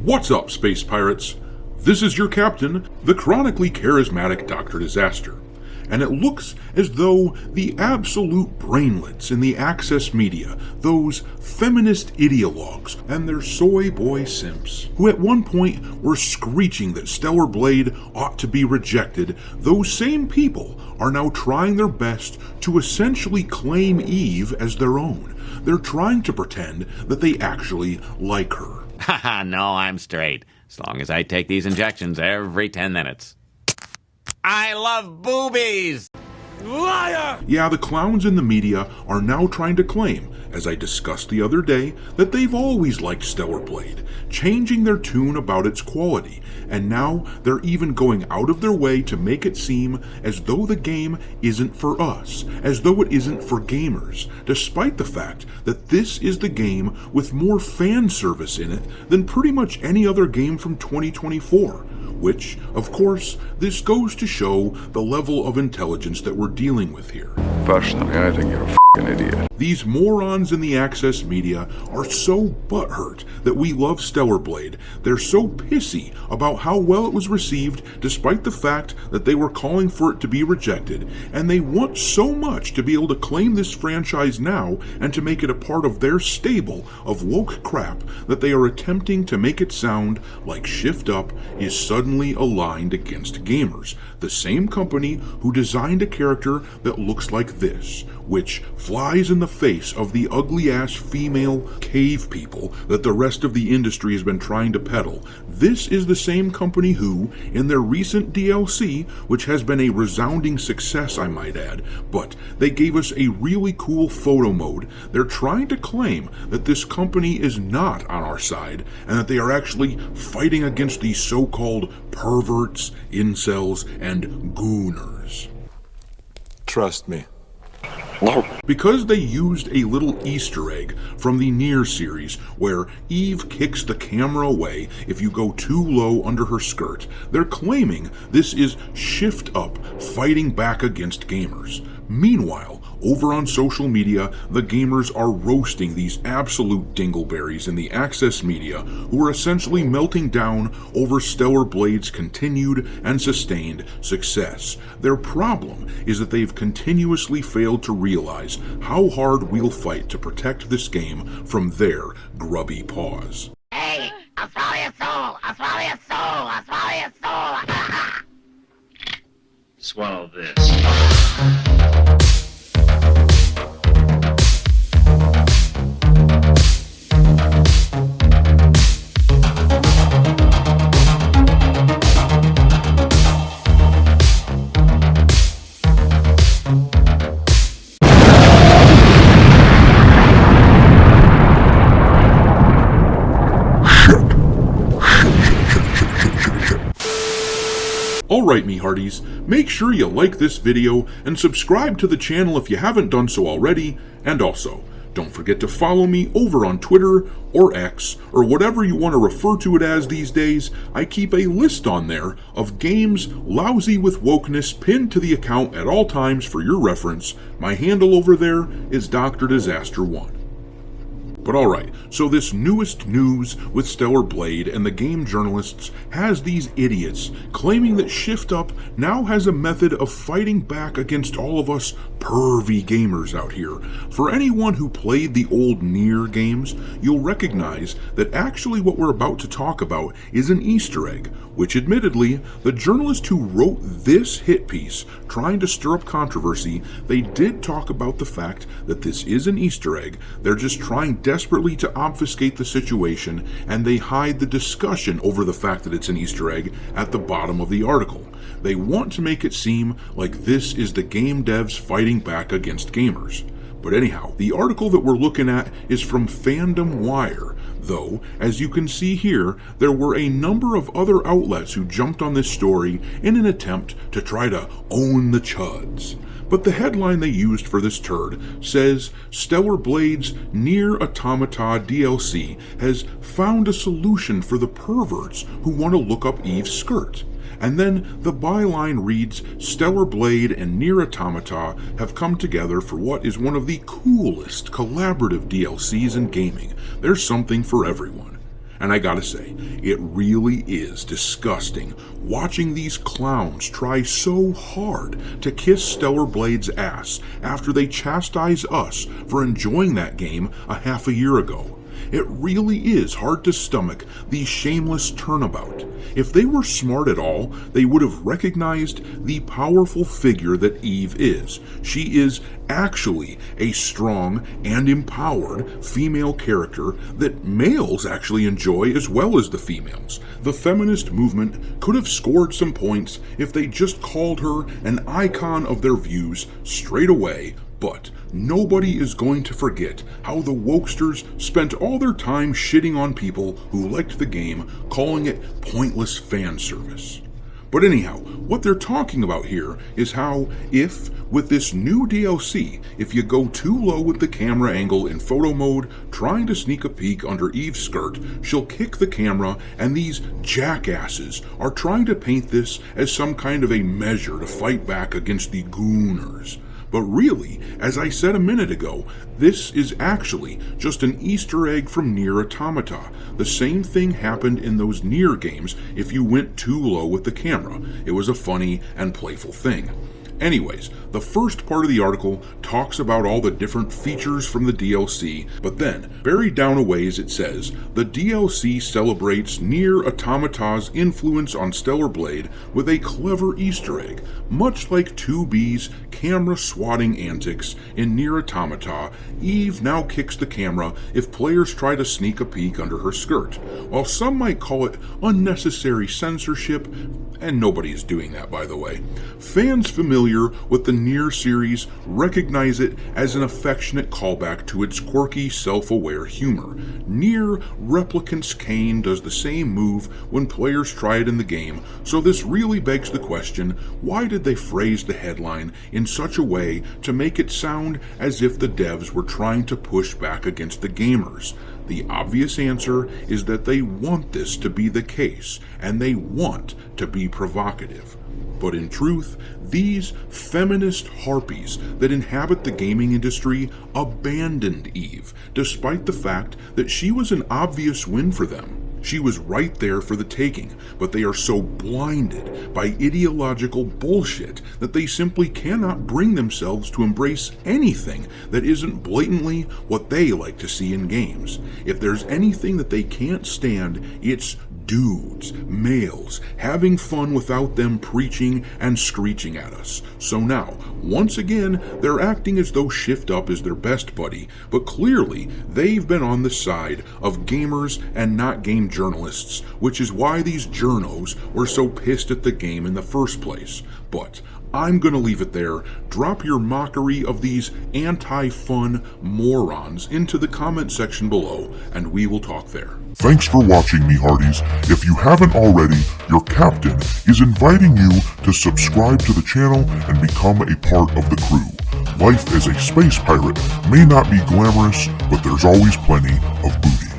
What's up, space pirates? This is your captain, the chronically charismatic Dr. Disaster. And it looks as though the absolute brainlets in the Access media, those feminist ideologues and their soy boy simps, who at one point were screeching that Stellar Blade ought to be rejected, those same people are now trying their best to essentially claim Eve as their own. They're trying to pretend that they actually like her. Haha, no, I'm straight. As long as I take these injections every 10 minutes. I love boobies! Liar! Yeah, the clowns in the media are now trying to claim, as I discussed the other day, that they've always liked Stellar Blade, changing their tune about its quality, and now they're even going out of their way to make it seem as though the game isn't for us, as though it isn't for gamers, despite the fact that this is the game with more fan service in it than pretty much any other game from 2024. Which, of course, this goes to show the level of intelligence that we're dealing with here. Personally, I think you're a f***ing idiot. These morons in the Access media are so butthurt that we love Stellar Blade. They're so pissy about how well it was received despite the fact that they were calling for it to be rejected, and they want so much to be able to claim this franchise now and to make it a part of their stable of woke crap that they are attempting to make it sound like Shift Up is suddenly aligned against gamers, the same company who designed a character that looks like this, which flies in the face of the ugly-ass female cave people that the rest of the industry has been trying to peddle. This is the same company who, in their recent DLC, which has been a resounding success I might add, but they gave us a really cool photo mode, they're trying to claim that this company is not on our side, and that they are actually fighting against these so-called perverts, incels, and gooners. Trust me. Because they used a little Easter egg from the Nier series where Eve kicks the camera away if you go too low under her skirt, they're claiming this is Shift Up fighting back against gamers. Meanwhile, over on social media, the gamers are roasting these absolute dingleberries in the Access media who are essentially melting down over Stellar Blade's continued and sustained success. Their problem is that they've continuously failed to realize how hard we'll fight to protect this game from their grubby paws. Hey, I'll swallow your soul! I'll swallow your soul! I'll swallow your soul! Swallow this. Alright, me hearties, make sure you like this video and subscribe to the channel if you haven't done so already, and also, don't forget to follow me over on Twitter or X, or whatever you want to refer to it as these days. I keep a list on there of games lousy with wokeness pinned to the account at all times for your reference. My handle over there is Dr. Disaster 1. But alright, so this newest news with Stellar Blade and the game journalists has these idiots claiming that Shift Up now has a method of fighting back against all of us pervy gamers out here. For anyone who played the old Nier games, you'll recognize that actually what we're about to talk about is an Easter egg, which admittedly, the journalist who wrote this hit piece trying to stir up controversy, they did talk about the fact that this is an Easter egg. They're just trying desperately to obfuscate the situation, and they hide the discussion over the fact that it's an Easter egg at the bottom of the article. They want to make it seem like this is the game devs fighting back against gamers. But anyhow, the article that we're looking at is from Fandom Wire, though, as you can see here, there were a number of other outlets who jumped on this story in an attempt to try to own the chuds. But the headline they used for this turd says, Stellar Blade's Nier Automata DLC has found a solution for the perverts who want to look up Eve's skirt. And then the byline reads, Stellar Blade and Nier Automata have come together for what is one of the coolest collaborative DLCs in gaming. There's something for everyone. And I gotta say, it really is disgusting watching these clowns try so hard to kiss Stellar Blade's ass after they chastise us for enjoying that game a half a year ago. It really is hard to stomach the shameless turnabout. If they were smart at all, they would have recognized the powerful figure that Eve is. She is actually a strong and empowered female character that males actually enjoy as well as the females. The feminist movement could have scored some points if they just called her an icon of their views straight away, but nobody is going to forget how the wokesters spent all their time shitting on people who liked the game, calling it pointless fan service. But anyhow, what they're talking about here is how if, with this new DLC, if you go too low with the camera angle in photo mode, trying to sneak a peek under Eve's skirt, she'll kick the camera, and these jackasses are trying to paint this as some kind of a measure to fight back against the gooners. But really, as I said a minute ago, this is actually just an Easter egg from Nier Automata. The same thing happened in those Nier games if you went too low with the camera. It was a funny and playful thing. Anyways, the first part of the article talks about all the different features from the DLC, but then, buried down a ways, it says, the DLC celebrates Nier Automata's influence on Stellar Blade with a clever Easter egg. Much like 2B's camera swatting antics in Nier Automata, Eve now kicks the camera if players try to sneak a peek under her skirt. While some might call it unnecessary censorship, and nobody is doing that, by the way, fans familiar with the Nier series recognize it as an affectionate callback to its quirky, self-aware humor. Nier Replicant's Kain does the same move when players try it in the game, so this really begs the question, why did they phrase the headline in such a way to make it sound as if the devs were trying to push back against the gamers? The obvious answer is that they want this to be the case, and they want to be provocative. But in truth, these feminist harpies that inhabit the gaming industry abandoned Eve, despite the fact that she was an obvious win for them. She was right there for the taking, but they are so blinded by ideological bullshit that they simply cannot bring themselves to embrace anything that isn't blatantly what they like to see in games. If there's anything that they can't stand, it's dudes, males, having fun without them preaching and screeching at us. So now, once again, they're acting as though Shift Up is their best buddy, but clearly they've been on the side of gamers and not game journalists, which is why these journos were so pissed at the game in the first place. But I'm gonna leave it there. Drop your mockery of these anti-fun morons into the comment section below, and we will talk there. Thanks for watching, me hearties. If you haven't already, your captain is inviting you to subscribe to the channel and become a part of the crew. Life as a space pirate may not be glamorous, but there's always plenty of booty.